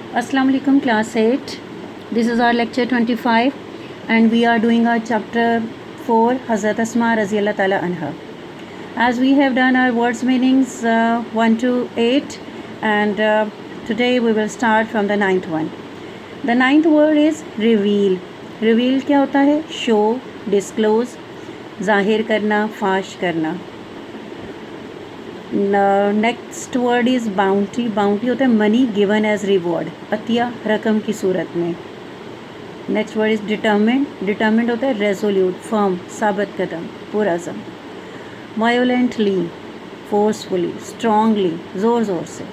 Assalamu alaikum class 8. This is our lecture 25 and we are doing our chapter 4 Hazrat Asma Raziyallahu Ta'ala Anha. As we have done our words meanings 1 to 8 and today we will start from the 9th one. The 9th word is reveal. Reveal क्या होता है? Show, disclose, ज़ाहिर करना, फाश करना. Next word is bounty. Bounty होता है money given as reward, अतिया रकम की सूरत में. Next word is determined. Determined होता है रेजोल्यूट, फर्म, साबित कदम, पुरअज़म. वायोलेंटली, फोर्सफुली, स्ट्रांगली, ज़ोर ज़ोर से.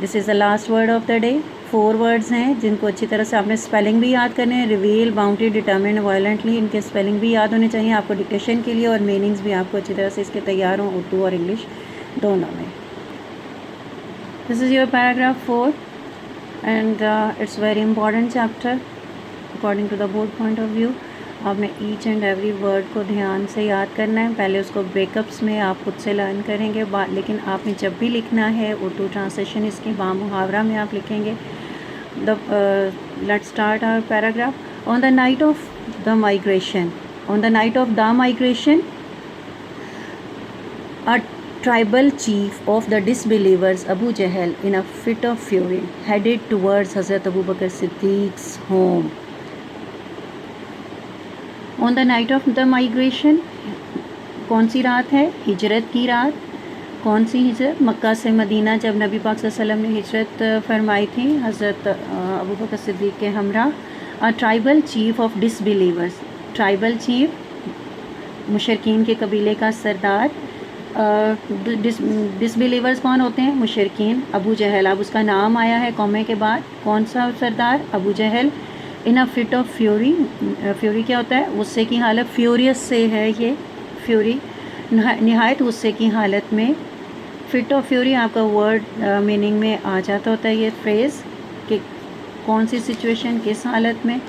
This is the last word of the day. 4 words हैं जिनको अच्छी तरह से आपने स्पेलिंग भी याद करने हैं. रिवील, बाउंटी, डिटर्मिन, वायलेंटली, इनके स्पेलिंग भी याद होने चाहिए आपको डिक्टेशन के लिए, और मीनिंग्स भी आपको अच्छी तरह से इसके तैयार हों उर्दू और इंग्लिश दोनों में. This is your paragraph 4 and it's very important chapter according to the board point of view. आपने ईच एंड एवरी वर्ड को ध्यान से याद करना है. पहले उसको ब्रेकअप्स में आप खुद से लर्न करेंगे, लेकिन आपने जब भी लिखना है उर्दू ट्रांसलेशन इसकी बामुहावरा में आप लिखेंगे. Let's start our paragraph. On the night of the migration, a tribal chief of the disbelievers, Abu Jahl, in a fit of fury, headed towards Hazrat Abu Bakr Siddiq's home. On the night of the migration, कौन सी रात है? हिजरत की रात. कौन सी हिजरत? मक्का से Medina, जब नबी पाक सल्लल्लाहु अलैहि वसल्लम ने हिजरत फरमाई थी हज़रत अबू बकर सिद्दीक़ के हमरा. A tribal chief of disbelievers. Tribal chief मुशरकीन के कबीले का सरदार. डिसबिलीवर्स कौन होते हैं? मुशरकीन. अबू जहल, अब उसका नाम आया है कौमे के बाद. कौन सा सरदार? Abu Jahl. In a fit of fury. Fury क्या होता है? गुस्से की हालत. फ्यूरियस से है ये फ्यूरी, नहायत गुस्से की हालत में. फिट ऑफ फ्यूरी आपका वर्ड मीनिंग में आ जाता होता है ये फ्रेज़ कि कौन सी सिचुएशन, किस हालत में.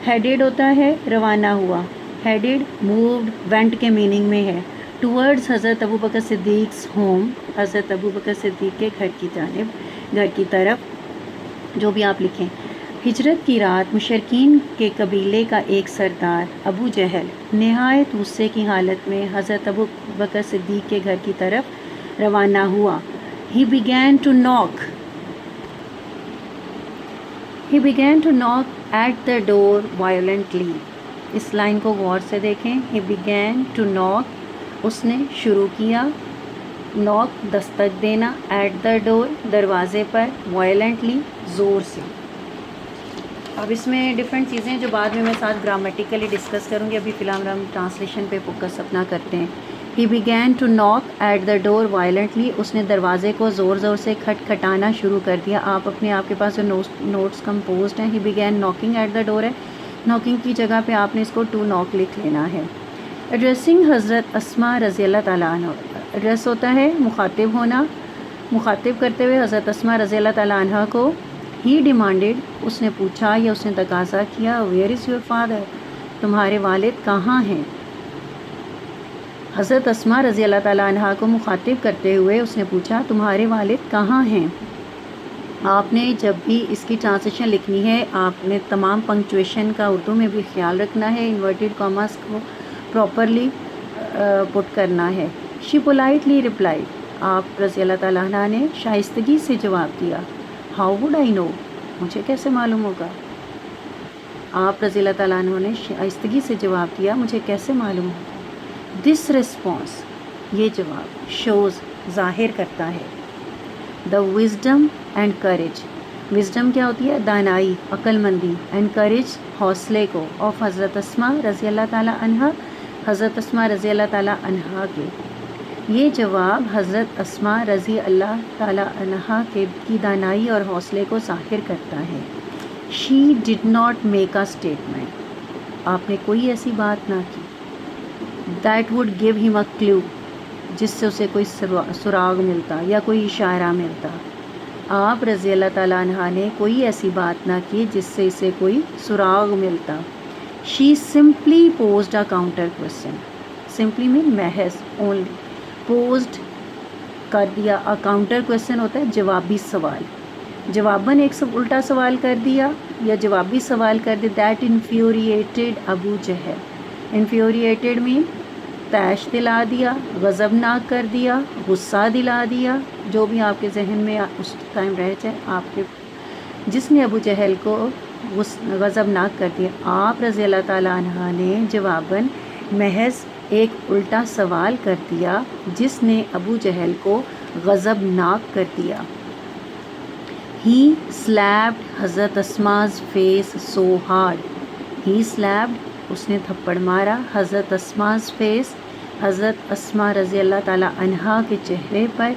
हेडेड होता है रवाना हुआ. हेडेड, मूव्ड, वेंट के मीनिंग में है. टूवर्ड्स हज़रत अबू बकर सिद्दीक़्स होम. हज़रत अबू बकर सिद्दीक़ के घर की जानिब, घर की तरफ, जो भी आप लिखें. हिजरत की रात मुशरकीन के कबीले का एक सरदार अबू जहल नहायत गुस्से की हालत में हज़रत अबू बकर सिद्दीक़ के घर की तरफ रवाना हुआ. He began to knock at the door violently. इस लाइन को गौर से देखें. He began to knock, उसने शुरू किया. knock, दस्तक देना. at the door, दरवाज़े पर. violently, ज़ोर से. अब इसमें डिफरेंट चीज़ें जो बाद में मैं साथ ग्रामेटिकली डिस्कस करूँगी. अभी फ़िलहाल हम ट्रांसलेशन पे फोकस अपना करते हैं. He began to knock at the door violently. उसने दरवाज़े को ज़ोर ज़ोर से खटखटाना शुरू कर दिया. आप अपने आप के पास जो नोट्स कंपोज्ड हैं, He began knocking at the door है. नॉकिंग की जगह पे आपने इसको to knock लिख लेना है. एड्रेसिंग हज़रत अस्मा रज़ियल्लाहु ताला अन्हा. एड्रेस होता है मुखातिब होना. मुखातिब करते हुए हज़रत अस्मा रज़ियल्लाहु ताला अन्हा को. ही डिमांडेड, उसने पूछा या उसने तकाज़ा किया. वेयर इज़ योर फादर, तुम्हारे वालिद कहाँ हैं. हज़रत अस्मा रज़ियल्लाहु ताला अन्हा को मुखातिब करते हुए उसने पूछा तुम्हारे वालिद कहाँ हैं. आपने जब भी इसकी ट्रांसलेशन लिखनी है आपने तमाम पंक्चुएशन का उर्दू में भी ख्याल रखना है. इन्वर्टेड कॉमास को प्रॉपरली पुट करना है. She politely replied. आप रज़ियल्लाहु ताला अन्हा ने शाइस्तगी से जवाब दिया. हाउ वुड आई नो, मुझे कैसे मालूम होगा. आप रज़ियल्लाहु ताला अन्हा ने शाइस्तगी से जवाब दिया, मुझे कैसे मालूम होगा. दिस रिस्पॉन्स, ये जवाब, शोज़, ज़ाहिर करता है, the wisdom and courage. Wisdom क्या होती है? दानाई, अक्लमंदी. एंड करेज, हौसले को. ऑफ हज़रत अस्मा रज़ियल्लाहु ताला अन्हा, हज़रत अस्मा रज़ियल्लाहु ताला अन्हा के. ये जवाब हज़रत अस्मा रज़ी अल्लाह ताला अन्हा के की दानाई और हौसले को ज़ाहिर करता है. She did not make a statement. आपने कोई ऐसी बात ना की. That would give him a clue, जिससे उसे कोई सुराग मिलता या कोई इशारा मिलता. आप रज़ियल्लाहु ताला अन्हा ने कोई ऐसी बात ना की जिससे इसे कोई सुराग मिलता. She simply posed a counter question. Simply mean महज, ओनली. पोज्ड कर दिया. अ काउंटर क्वेश्चन होता है जवाबी सवाल. جواباً ایک الٹا سوال کر دیا یا جوابی سوال کر دیا. دیٹ انفیوریٹڈ ابو جہل. انفیوریٹڈ مین طیش دلا دیا, غضبناک کر دیا, غصہ دلا دیا, جو بھی آپ کے ذہن میں اس ٹائم رہ جائے آپ کے, جس نے ابو جہل کو غضبناک کر دیا. آپ رضی اللہ تعالیٰ عنہ نے جواباً محض ایک الٹا سوال کر دیا جس نے ابو جہل کو غضبناک کر دیا. He slapped حضرت اسما's face so hard. He slapped, اس نے تھپڑ مارا, حضرت اسما's face, حضرت اسما رضی اللہ تعالیٰ عنہا کے چہرے پر,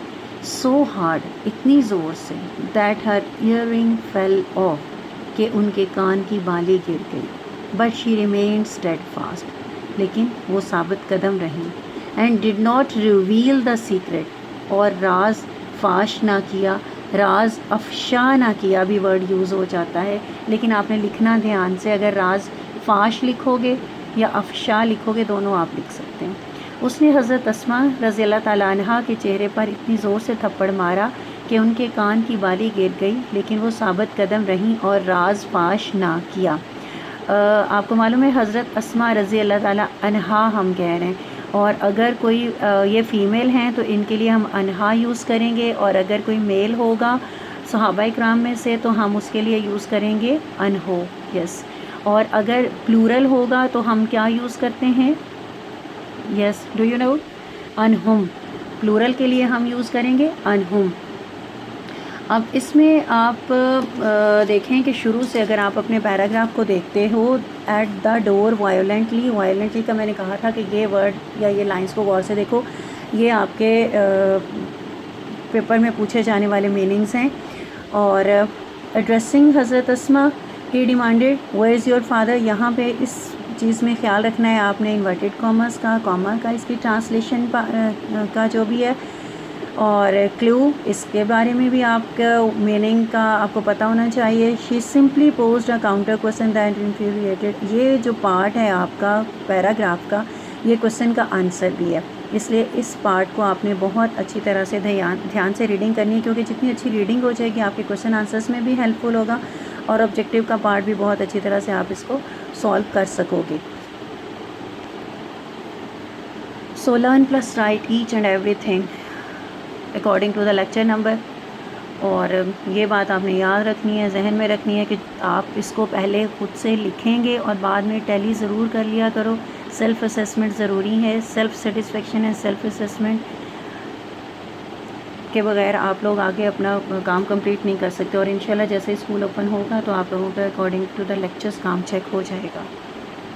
so hard, اتنی زور سے, that her earring fell off, کہ ان کے کان کی بالی گر گئی. But she remained steadfast, لیکن وہ ثابت قدم رہیں. And did not reveal the secret, اور راز فاش نہ کیا, راز افشا نہ کیا بھی ورڈ یوز ہو جاتا ہے, لیکن آپ نے لکھنا دھیان سے, اگر راز فاش لکھو گے یا افشا لکھو گے دونوں آپ لکھ سکتے ہیں. اس نے حضرت اسما رضی اللہ تعالیٰ عنہا کے چہرے پر اتنی زور سے تھپڑ مارا کہ ان کے کان کی بالی گر گئی, لیکن وہ ثابت قدم رہیں اور راز فاش نہ کیا. آپ کو معلوم ہے حضرت اسما رضی اللہ تعالیٰ عنہا ہم کہہ رہے ہیں, اور اگر کوئی یہ فیمیل ہیں تو ان کے لیے ہم انہا یوز کریں گے, اور اگر کوئی میل ہوگا صحابہ کرام میں سے تو ہم اس کے لیے یوز کریں گے انہو. یس. اور اگر پلورل ہوگا تو ہم کیا یوز کرتے ہیں؟ یس, ڈو یو نو؟ انہم. پلورل کے لیے ہم یوز کریں گے انہم. اب اس میں آپ دیکھیں کہ شروع سے اگر آپ اپنے پیراگراف کو دیکھتے ہو, at the door violently, violently کا میں نے کہا تھا کہ یہ ورڈ یا یہ لائنس کو غور سے دیکھو, یہ آپ کے پیپر میں پوچھے جانے والے میننگز ہیں. اور ایڈریسنگ حضرت Asma, he demanded where is your father, یہاں پہ اس چیز میں خیال رکھنا ہے آپ نے انورٹیڈ کامرس کا, کاما کا, اس کی ٹرانسلیشن کا جو بھی ہے, اور کلو اس کے بارے میں بھی آپ کا میننگ کا آپ کو پتہ ہونا چاہیے. She simply posed a counter question that infuriated, یہ جو پارٹ ہے آپ کا پیراگراف کا, یہ کوسچن کا آنسر بھی ہے, اس لیے اس پارٹ کو آپ نے بہت اچھی طرح سے دھیان سے ریڈنگ کرنی ہے, کیونکہ جتنی اچھی ریڈنگ ہو جائے گی آپ کے کوسچن آنسرس میں بھی ہیلپ فل ہوگا, اور آبجیکٹیو کا پارٹ بھی بہت اچھی طرح سے آپ اس کو سولو کر سکو گے. So learn plus write each and everything according to the lecture number. اور یہ بات آپ نے یاد رکھنی ہے, ذہن میں رکھنی ہے کہ آپ اس کو پہلے خود سے لکھیں گے اور بعد میں ٹیلی ضرور کر لیا کرو. سیلف اسیسمنٹ ضروری ہے, سیلف سیٹسفیکشن ہے سیلف اسیسمنٹ کے بغیر آپ لوگ آگے اپنا کام کمپلیٹ نہیں کر سکتے. اور انشاءاللہ جیسے اسکول اوپن ہوگا تو آپ لوگوں کا اکارڈنگ ٹو دا لیکچرز کام چیک ہو جائے گا.